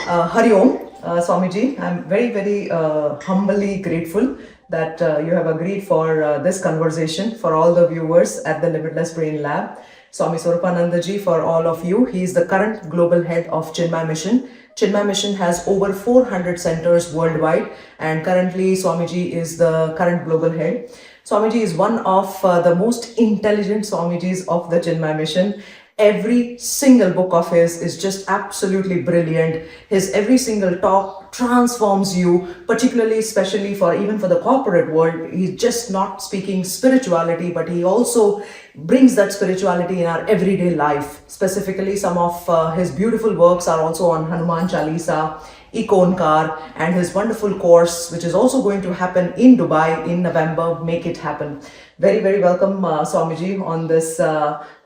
Hari Om, Swamiji. I'm very humbly grateful that you have agreed for this conversation for all the viewers at the Limitless Brain Lab. Swami Swaroopananda ji, for all of you. He is the current global head of Chinmaya Mission. Chinmaya Mission has over 400 centers worldwide, and currently Swamiji is the current global head. Swamiji is one of the most intelligent Swamijis of the Chinmaya Mission. Every single book of his is just absolutely brilliant. His every single talk transforms you, particularly, especially for even for the corporate world. He's just not speaking spirituality, but he also brings that spirituality in our everyday life. Specifically, some of his beautiful works are also on Hanuman Chalisa, Ikonkar, and his wonderful course, which is also going to happen in Dubai in November. Make it happen. Very welcome, Swamiji, on this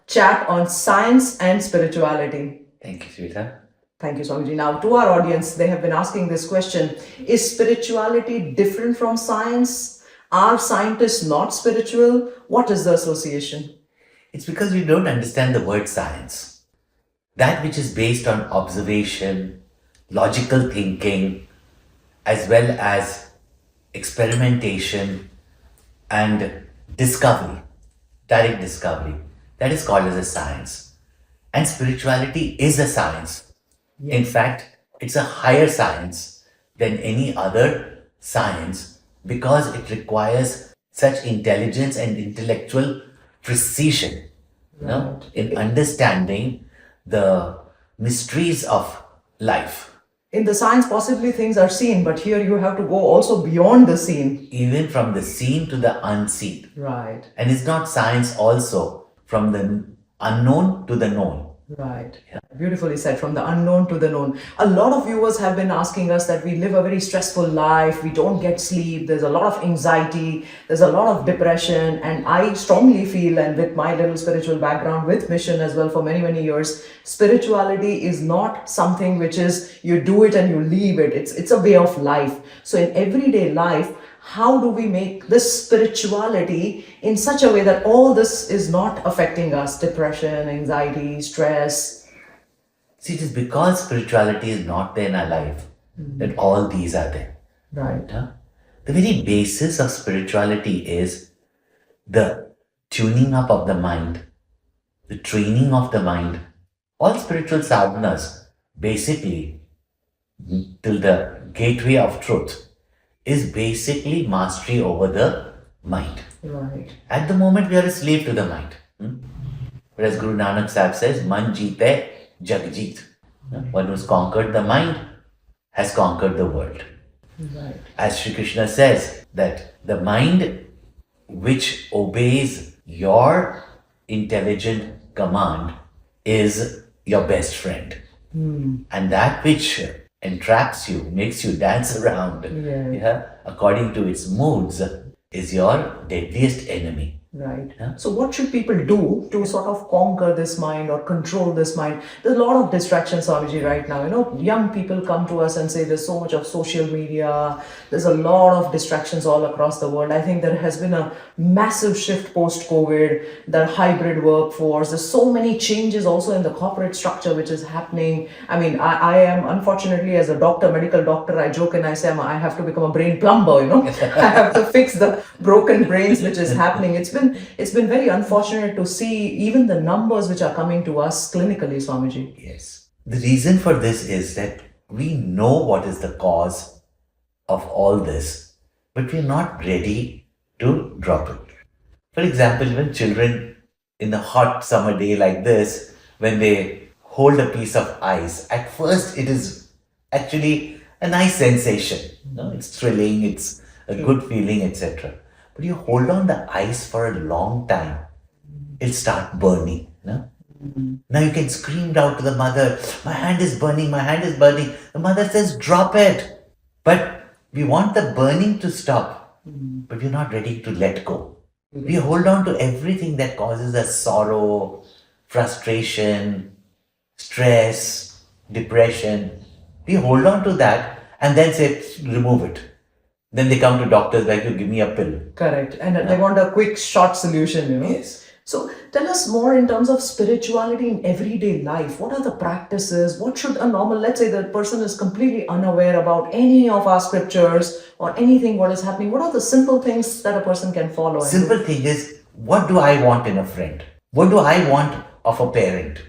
chat on science and spirituality. Thank you, Sweta. Thank you, Swamiji. Now, to our audience, they have been asking this question: is spirituality different from science? Are scientists not spiritual? What is the association? It's because we don't understand the word science. That which is based on observation, logical thinking, as well as experimentation and discovery, direct discovery. That is called as a science. And spirituality is a science. Yes. In fact, it's a higher science than any other science because it requires such intelligence and intellectual precision, in understanding the mysteries of life. In the science, possibly things are seen, but here you have to go also beyond the seen. Even from the seen to the unseen. Right. And it's not science also from the unknown to the known. Right. Yeah. Beautifully said, from the unknown to the known. A lot of viewers have been asking us that we live a very stressful life, we don't get sleep, there's a lot of anxiety, there's a lot of depression, and I strongly feel, and with my little spiritual background with mission as well for many years, spirituality is not something which is you do it and you leave it. It's a way of life. So in everyday life, how do we make this spirituality in such a way that all this is not affecting us? Depression, anxiety, stress. See, it is because spirituality is not there in our life that all these are there. Right. The very basis of spirituality is the tuning up of the mind, the training of the mind. All spiritual sadhanas, basically, till the gateway of truth, is basically mastery over the mind. Right. At the moment, we are a slave to the mind. But as Guru Nanak Sahib says, Man jeete, jag jeet. One who's conquered the mind has conquered the world. Right. As Shri Krishna says, that the mind which obeys your intelligent command is your best friend. And that which entraps you, makes you dance around, according to its moods, is your deadliest enemy. Right. So what should people do to sort of conquer this mind or control this mind? There's a lot of distractions, Swamiji, right now. Young people come to us and say there's so much of social media. There's a lot of distractions all across the world. I think there has been a massive shift post-COVID, the hybrid workforce. There's so many changes also in the corporate structure which is happening. I mean, I am, unfortunately, as a doctor, medical doctor, I joke and I say I have to become a brain plumber, I have to fix the broken brains which is happening. It's been very unfortunate to see even the numbers which are coming to us clinically, Swamiji. Yes. The reason for this is that we know what is the cause of all this, but we're not ready to drop it. For example, when children in a hot summer day like this, when they hold a piece of ice, at first it is actually a nice sensation. It's thrilling, it's a good feeling, etc. But you hold on the ice for a long time, it'll start burning. Now you can scream out to the mother, my hand is burning, my hand is burning. The mother says, drop it. But we want the burning to stop, but we're not ready to let go. We hold on to everything that causes us sorrow, frustration, stress, depression. We hold on to that and then say, remove it. Then they come to doctors like, you give me a pill. Correct. And they want a quick, short solution, Yes. So tell us more in terms of spirituality in everyday life. What are the practices? What should a normal, let's say the person is completely unaware about any of our scriptures or anything what is happening. What are the simple things that a person can follow? Simple thing is, what do I want in a friend? What do I want of a parent?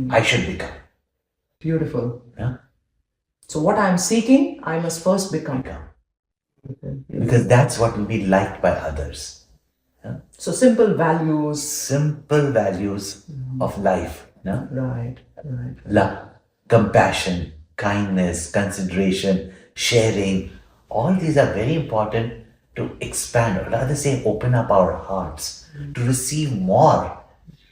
I should become. Beautiful. Yeah? So what I'm seeking, I must first become. Because that's what will be liked by others. Yeah? So simple values. Simple values of life. Yeah? Right. Love, compassion, kindness, consideration, sharing. All these are very important to expand, or rather say, open up our hearts to receive more,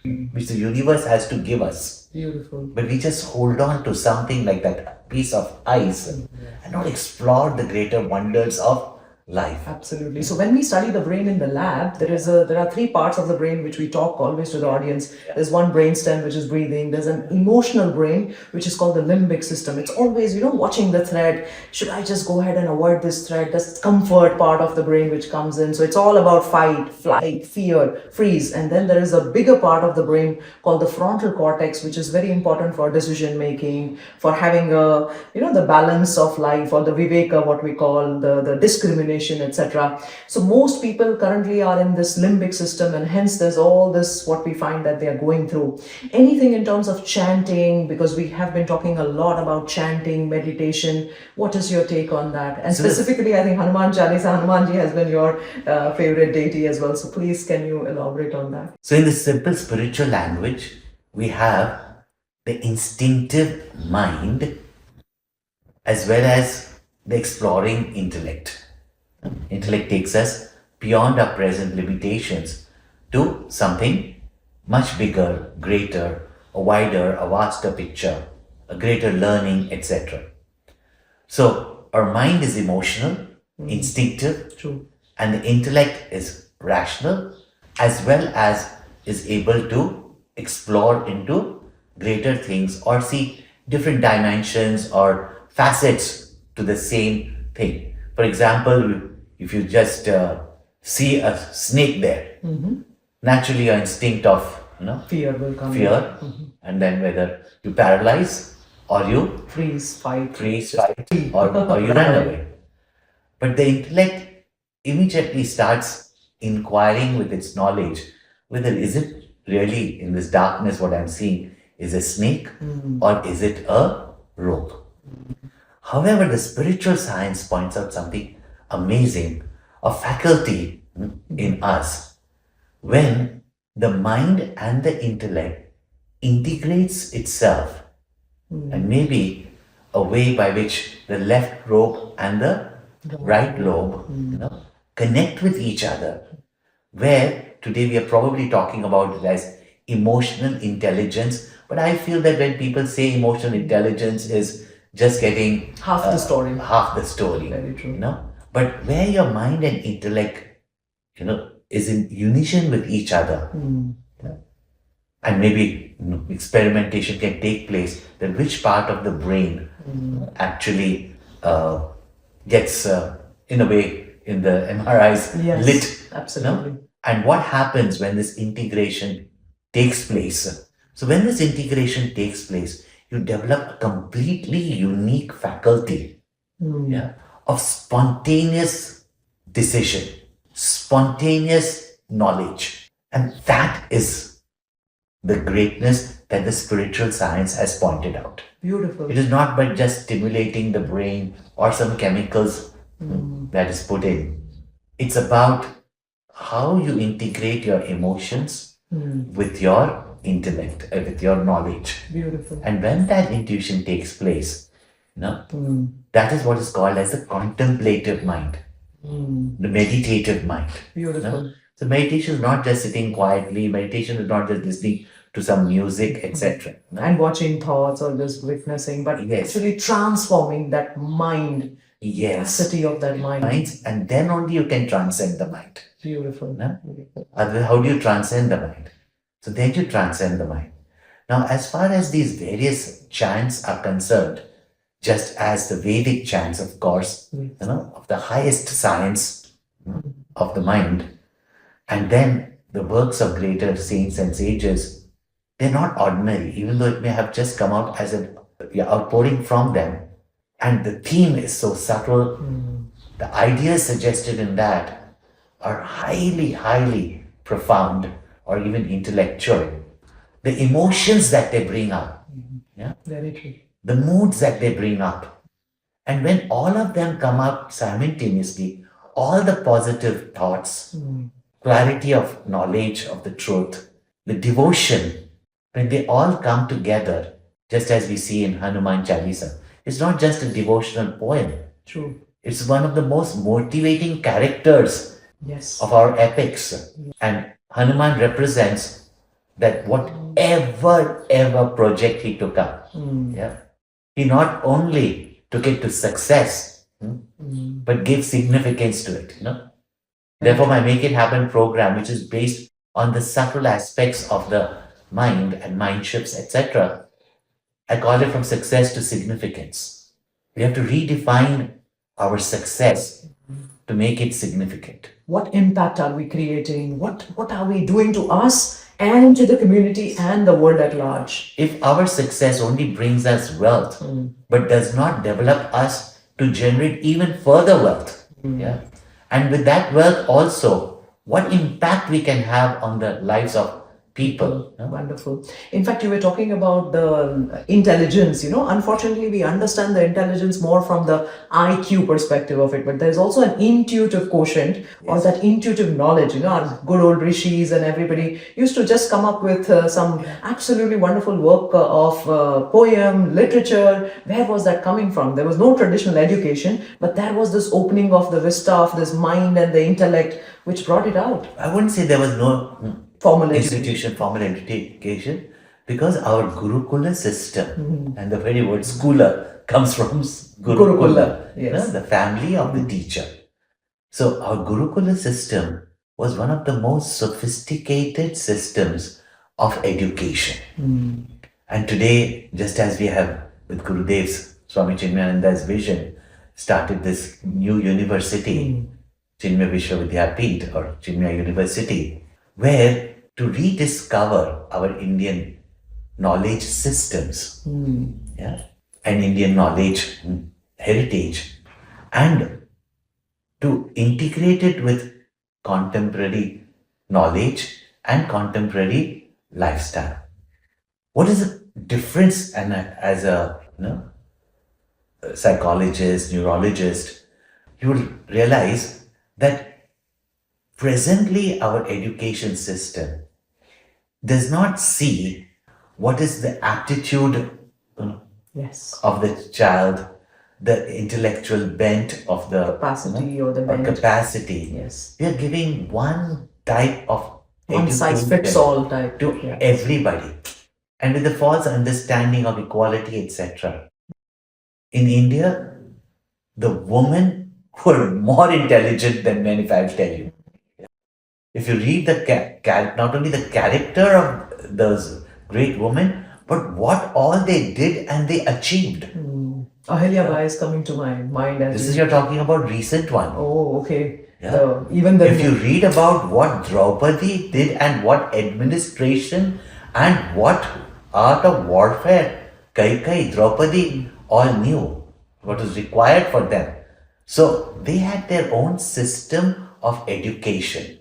which the universe has to give us. Beautiful. But we just hold on to something like that piece of ice and not explore the greater wonders of life. Absolutely. So when we study the brain in the lab, there are three parts of the brain which we talk always to the audience. There's one brainstem which is breathing. There's an emotional brain which is called the limbic system. It's always, watching the thread. Should I just go ahead and avoid this thread? There's comfort part of the brain which comes in. So it's all about fight, flight, fear, freeze. And then there is a bigger part of the brain called the frontal cortex, which is very important for decision making, for having the balance of life, or the viveka, what we call the discrimination, etc. So most people currently are in this limbic system, and hence there's all this what we find that they are going through. Anything in terms of chanting, because we have been talking a lot about chanting, meditation. What is your take on that? And specifically, I think Hanuman Chalisa, Hanumanji has been your favorite deity as well. So please, can you elaborate on that? So in the simple spiritual language, we have the instinctive mind as well as the exploring intellect. Intellect takes us beyond our present limitations to something much bigger, greater, a wider, a vaster picture, a greater learning, etc. So our mind is emotional, instinctive, True. and the intellect is rational, as well as is able to explore into greater things or see different dimensions or facets to the same thing. For example, if you just see a snake there, naturally your instinct of Fear will come. fear, and then whether you paralyze or you Freeze, fight. or you run away. But the intellect immediately starts inquiring with its knowledge whether is it really in this darkness what I'm seeing is a snake or is it a rope. However, the spiritual science points out something amazing, a faculty in us when the mind and the intellect integrates itself, and maybe a way by which the left lobe and the right lobe connect with each other, where today we are probably talking about it as emotional intelligence. But I feel that when people say emotional intelligence is just getting Half the story. Very true. But where your mind and intellect is in unison with each other, and maybe experimentation can take place, that which part of the brain actually gets in a way in the MRIs Yes, lit. absolutely. And what happens when this integration takes place? So when this integration takes place, you develop a completely unique faculty of spontaneous decision, spontaneous knowledge. And that is the greatness that the spiritual science has pointed out. Beautiful. It is not by just stimulating the brain or some chemicals that is put in. It's about how you integrate your emotions with your intellect, with your knowledge. Beautiful. And when that intuition takes place, that is what is called as the contemplative mind, the meditative mind. Beautiful. So meditation is not just sitting quietly, meditation is not just listening to some music, etc. And watching thoughts or just witnessing, but actually transforming that mind, capacity of that mind. And then only you can transcend the mind. Beautiful. How do you transcend the mind? So then you transcend the mind. Now, as far as these various chants are concerned, just as the Vedic chants, of course, of the highest science of the mind, and then the works of greater saints and sages, they're not ordinary, even though it may have just come out as an outpouring from them. And the theme is so subtle. The ideas suggested in that are highly, highly profound or even intellectual. The emotions that they bring up, yeah, Very true. the moods that they bring up. And when all of them come up simultaneously, all the positive thoughts, clarity of knowledge of the truth, the devotion, when they all come together, just as we see in Hanuman Chalisa, it's not just a devotional poem. True. It's one of the most motivating characters Yes. of our epics. And Hanuman represents that whatever ever project he took up, yeah, he not only took it to success, but gave significance to it. Therefore, my Make It Happen program, which is based on the subtle aspects of the mind and mind shifts, etc., I call it from success to significance. We have to redefine our success to make it significant. What impact are we creating? What are we doing to us and to the community and the world at large? If our success only brings us wealth, but does not develop us to generate even further wealth, yeah, and with that wealth also, what impact we can have on the lives of people. Wonderful. In fact, you were talking about the intelligence. Unfortunately, we understand the intelligence more from the IQ perspective of it, but there's also an intuitive quotient or that intuitive knowledge. Our good old rishis and everybody used to just come up with some absolutely wonderful work of poem, literature. Where was that coming from? There was no traditional education, but there was this opening of the vista of this mind and the intellect which brought it out. I wouldn't say there was no Formal institution, formal education, because our Gurukula system, and the very word schooler comes from Gurukula, yes. The family of the teacher. So our Gurukula system was one of the most sophisticated systems of education. And today, just as we have with Gurudev's, Swami Chinmayananda's vision, started this new university, Chinmaya Vishwavidyapeeth or Chinmaya University, where to rediscover our Indian knowledge systems, yeah, and Indian knowledge heritage, and to integrate it with contemporary knowledge and contemporary lifestyle. What is the difference? And as a psychologist, neurologist, you will realize that presently our education system does not see what is the aptitude Yes. of the child, the intellectual bent of the Capacity or the or bent. capacity. Yes. We are giving one type of One size education fits all type. to Yes. everybody, and with the false understanding of equality, etc. In India, the women were more intelligent than men, if I tell you. If you read the not only the character of those great women, but what all they did and they achieved. Ahilya is coming to my mind as This is you're talking about recent one. Oh, okay. Yeah. Even the If you read about what Draupadi did and what administration and what art of warfare Kaikai, Draupadi all knew what was required for them. So they had their own system of education.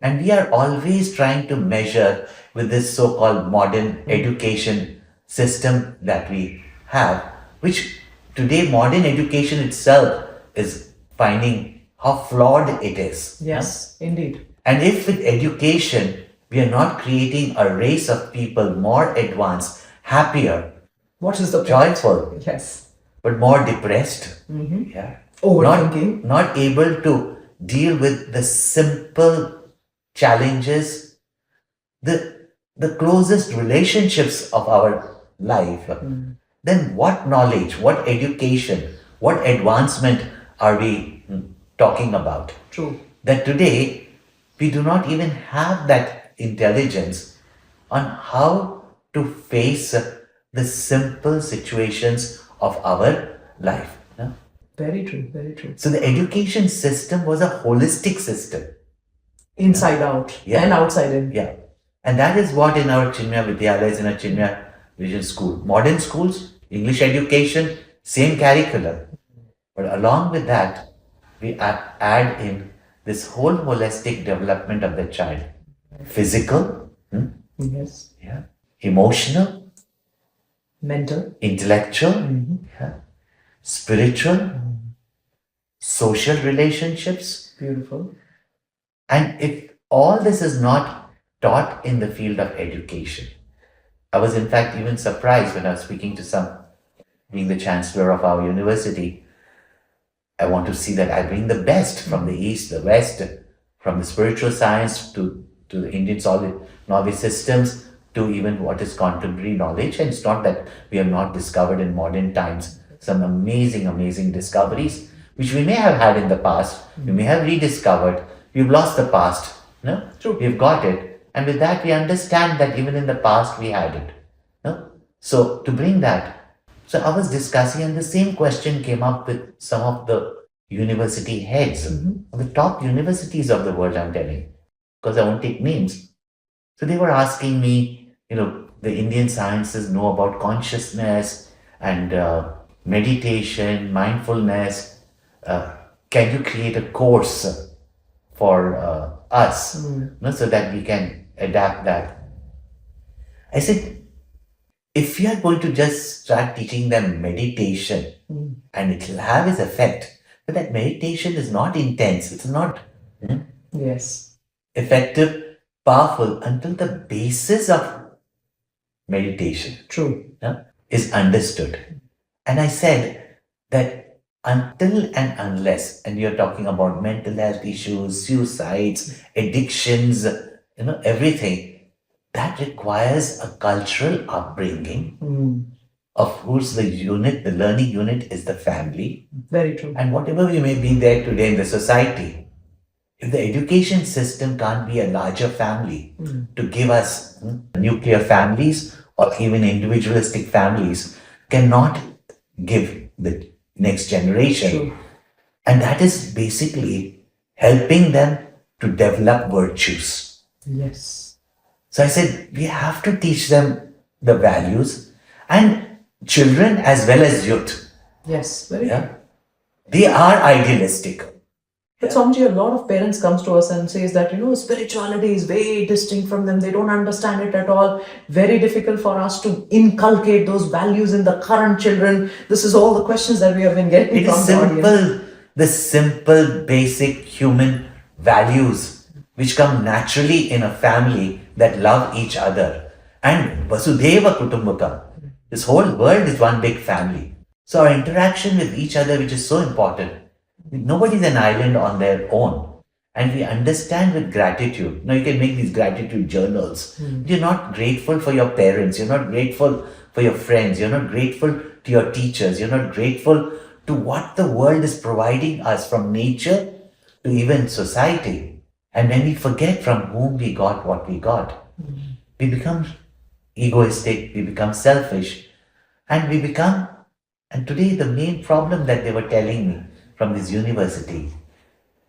And we are always trying to measure with this so-called modern education system that we have, which today modern education itself is finding how flawed it is. Yes, indeed. And if with education we are not creating a race of people more advanced, happier, What is the point? joyful, Yes. but more depressed, yeah, Overthinking. not able to deal with the simple challenges, the closest relationships of our life, then what knowledge, what education, what advancement are we talking about? True. That today we do not even have that intelligence on how to face the simple situations of our life. Very true, very true. So the education system was a holistic system. Inside out Yeah. and outside in. Yeah. And that is what in our Chinmaya Vidyalayas, in our Chinmaya Vision School, modern schools, English education, same curriculum. But along with that, we add in this whole holistic development of the child. Physical, Yes. yeah, emotional, Mental. intellectual, yeah, spiritual, social relationships. Beautiful. And if all this is not taught in the field of education, I was in fact even surprised when I was speaking to being the chancellor of our university. I want to see that I bring the best from the East, the West, from the spiritual science to the Indian solid knowledge systems to even what is contemporary knowledge. And it's not that we have not discovered in modern times some amazing, amazing discoveries, which we may have had in the past. We may have rediscovered. We've lost the past. No? True. We've got it. And with that, we understand that even in the past, we had it. No? So to bring that, so I was discussing, and the same question came up with some of the university heads, the top universities of the world, I'm telling, because I won't take names. So they were asking me, the Indian sciences know about consciousness and meditation, mindfulness. Can you create a course for us, so that we can adapt that? I said, if you are going to just start teaching them meditation, and it will have its effect, but that meditation is not intense, it's not Yes. effective, powerful until the basis of meditation True. is understood. And I said that until and unless, and you're talking about mental health issues, suicides, addictions, everything, that requires a cultural upbringing of whose the learning unit is the family. Very true. And whatever we may be there today in the society, if the education system can't be a larger family to give us nuclear families or even individualistic families, cannot give the next generation. True. And that is basically helping them to develop virtues. Yes. So I said, we have to teach them the values, and children as well as youth. Yes. Very true. Yeah. They are idealistic. But Swamiji, a lot of parents comes to us and says that, spirituality is very distinct from them. They don't understand it at all. Very difficult for us to inculcate those values in the current children. This is all the questions that we have been getting It from is the audience. simple, the simple, basic human values which come naturally in a family that love each other. And Vasudhaiva Kutumbakam. This whole world is one big family. So our interaction with each other, which is so important. Nobody's an island on their own. And we understand with gratitude. Now you can make these gratitude journals. You're not grateful for your parents. You're not grateful for your friends. You're not grateful to your teachers. You're not grateful to what the world is providing us, from nature to even society. And when we forget from whom we got what we got, we become egoistic, we become selfish, and and today the main problem that they were telling me from this university,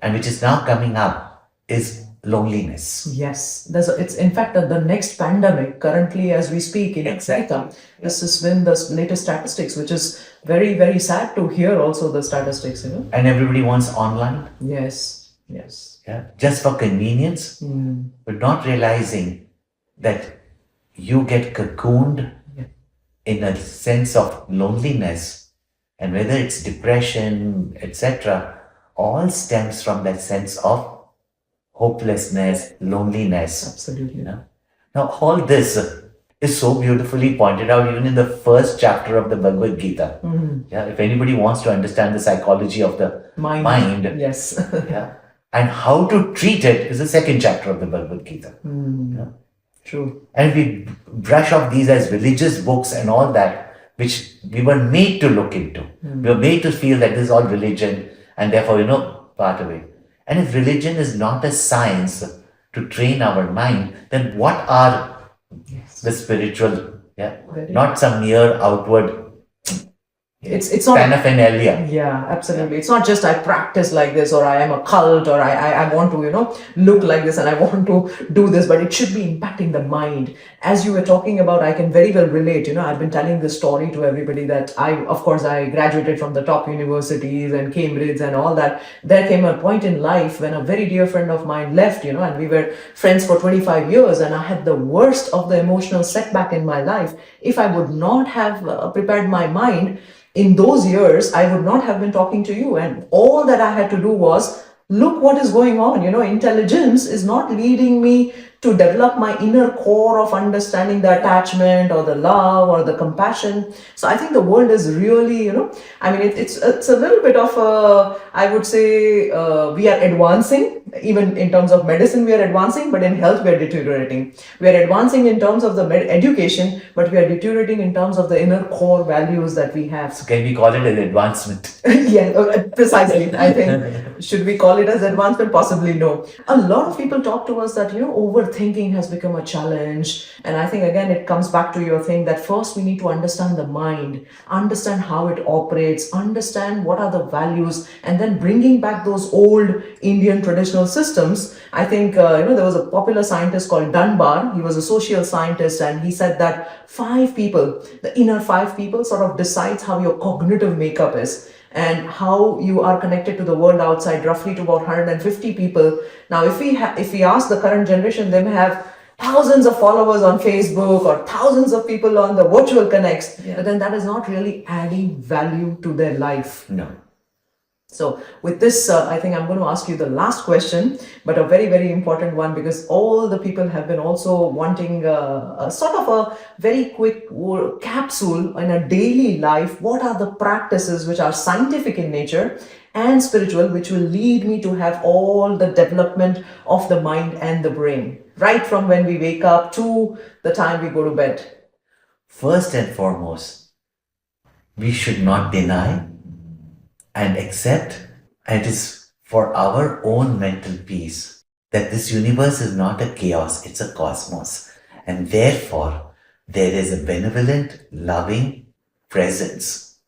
and which is now coming up, is loneliness. Yes, it's in fact the next pandemic currently as we speak in America. This has been the latest statistics, which is very, very sad to hear also the statistics, And everybody wants online. Yes, yes. Yeah, just for convenience, but not realizing that you get cocooned in a sense of loneliness, and whether it's depression, etc., all stems from that sense of hopelessness, loneliness. Absolutely. Now, all this is so beautifully pointed out even in the first chapter of the Bhagavad Gita. Yeah, if anybody wants to understand the psychology of the mind, yes. yeah, and how to treat it, is the second chapter of the Bhagavad Gita. Yeah. True. And we brush off these as religious books and all that, which we were made to look into. We were made to feel that this is all religion, and therefore, part of it. And if religion is not a science to train our mind, then what are the spiritual? Yeah, not some mere outward It's not paraphernalia. Yeah, absolutely. It's not just I practice like this, or I am a cult, or I want to, look like this and I want to do this, but it should be impacting the mind. As you were talking about, I can very well relate. I've been telling this story to everybody that of course, I graduated from the top universities and Cambridge and all that. There came a point in life when a very dear friend of mine left, and we were friends for 25 years, and I had the worst of the emotional setback in my life. If I would not have prepared my mind, in those years, I would not have been talking to you. And all that I had to do was look what is going on. Intelligence is not leading me to develop my inner core of understanding the attachment or the love or the compassion. So I think the world is really, it's a little bit of I would say we are advancing. Even in terms of medicine, we are advancing, but in health, we are deteriorating. We are advancing in terms of the education, but we are deteriorating in terms of the inner core values that we have. So can we call it an advancement? Yeah, precisely. I think, should we call it as advancement? Possibly no. A lot of people talk to us that, overthinking has become a challenge. And I think, again, it comes back to your thing that first we need to understand the mind, understand how it operates, understand what are the values, and then bringing back those old Indian traditional systems. I think, there was a popular scientist called Dunbar. He was a social scientist, and he said that the inner five people sort of decides how your cognitive makeup is and how you are connected to the world outside, roughly to about 150 people. Now, if we ask the current generation, they may have thousands of followers on Facebook or thousands of people on the virtual connects, but then that is not really adding value to their life. No. So with this, I think I'm going to ask you the last question, but a very, very important one, because all the people have been also wanting a sort of a very quick capsule in a daily life. What are the practices which are scientific in nature and spiritual, which will lead me to have all the development of the mind and the brain, right from when we wake up to the time we go to bed? First and foremost, we should not deny and accept, and it is for our own mental peace, that this universe is not a chaos, it's a cosmos. And therefore, there is a benevolent, loving presence,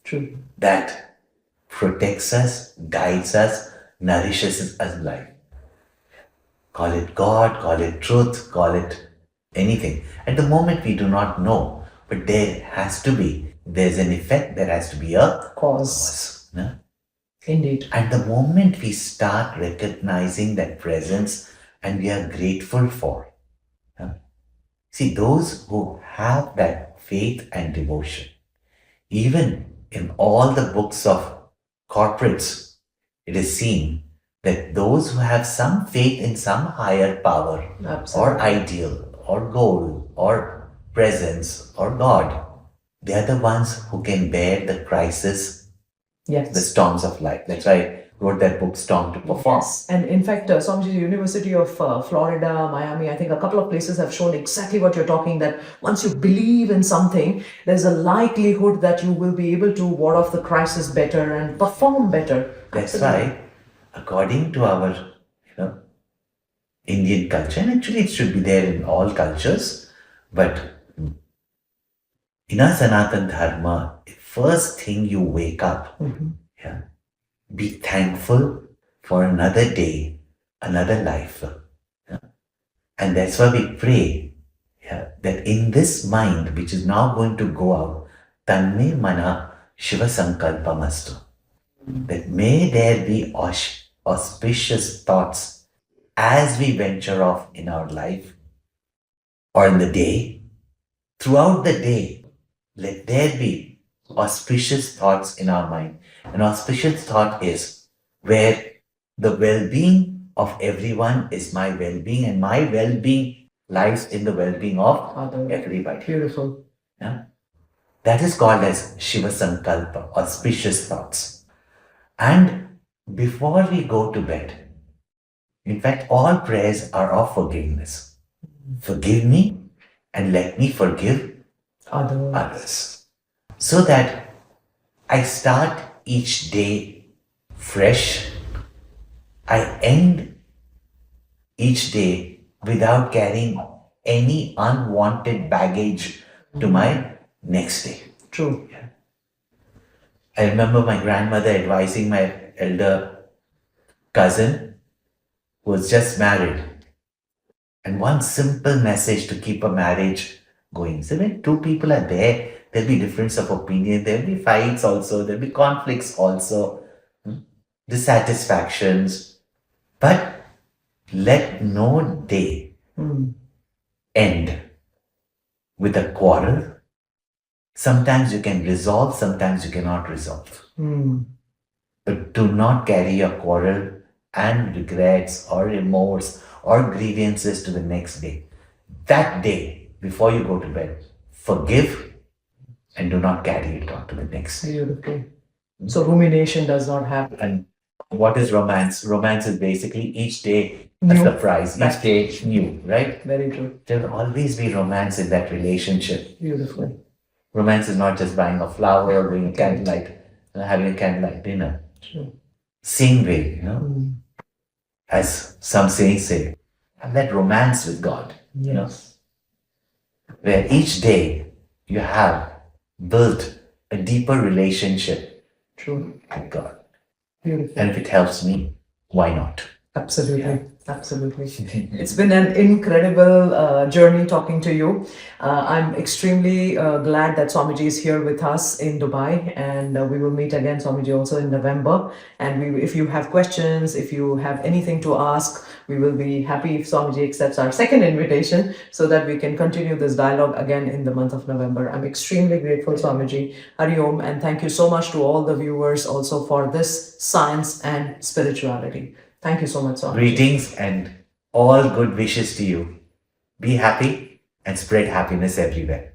True. that protects us, guides us, nourishes us life. Call it God, call it truth, call it anything. At the moment, we do not know, but there has to be. There's an effect, there has to be a cause. No? Indeed. At the moment we start recognizing that presence and we are grateful for. See, those who have that faith and devotion, even in all the books of corporates, it is seen that those who have some faith in some higher power, Absolutely, or ideal or goal or presence or God, they are the ones who can bear the crisis, yes, the storms of life. That's why I wrote that book, Storm to Perform. Yes. And in fact, Swamiji, University of Florida, Miami, I think a couple of places have shown exactly what you're talking, that once you believe in something, there's a likelihood that you will be able to ward off the crisis better and perform better. That's Absolutely. why, according to our Indian culture, and actually it should be there in all cultures, but in our Sanatan Dharma, first thing you wake up, be thankful for another day, another life. And that's why we pray that in this mind, which is now going to go out, Tanme Mana Shiva Sankalpamastu, that may there be auspicious thoughts as we venture off in our life or in the day, throughout the day. Let there be auspicious thoughts in our mind. An auspicious thought is where the well-being of everyone is my well-being, and my well-being lies in the well-being of everybody. Beautiful. That is called as Shiva Sankalpa, auspicious thoughts. And before we go to bed, in fact, all prayers are of forgiveness. Forgive me and let me forgive others. So that I start each day fresh. I end each day without carrying any unwanted baggage to my next day. True. I remember my grandmother advising my elder cousin who was just married. And one simple message to keep a marriage going. So when two people are there, there'll be difference of opinion, there'll be fights also, there'll be conflicts also, dissatisfactions. But let no day end with a quarrel. Sometimes you can resolve, sometimes you cannot resolve. But do not carry a quarrel and regrets or remorse or grievances to the next day. That day, before you go to bed, forgive and do not carry it on to the next day. Beautiful. So rumination does not happen. And what is romance? Romance is basically each day a New. surprise, each day new, right? Very true. There will always be romance in that relationship. Beautifully. Romance is not just buying a flower or doing a candlelight, having a candlelight dinner. True. Same way, as some saints say, have that romance with God. Yes. Where each day you have built a deeper relationship True. with God. Beautiful. And if it helps me, why not? Absolutely. Absolutely. It's been an incredible journey talking to you. I'm extremely glad that Swamiji is here with us in Dubai, and we will meet again, Swamiji, also in November. And if you have questions, if you have anything to ask, we will be happy if Swamiji accepts our second invitation so that we can continue this dialogue again in the month of November. I'm extremely grateful, Swamiji. Hari Om, and thank you so much to all the viewers also for this science and spirituality. Thank you so much, Swamiji. Greetings and all good wishes to you. Be happy and spread happiness everywhere.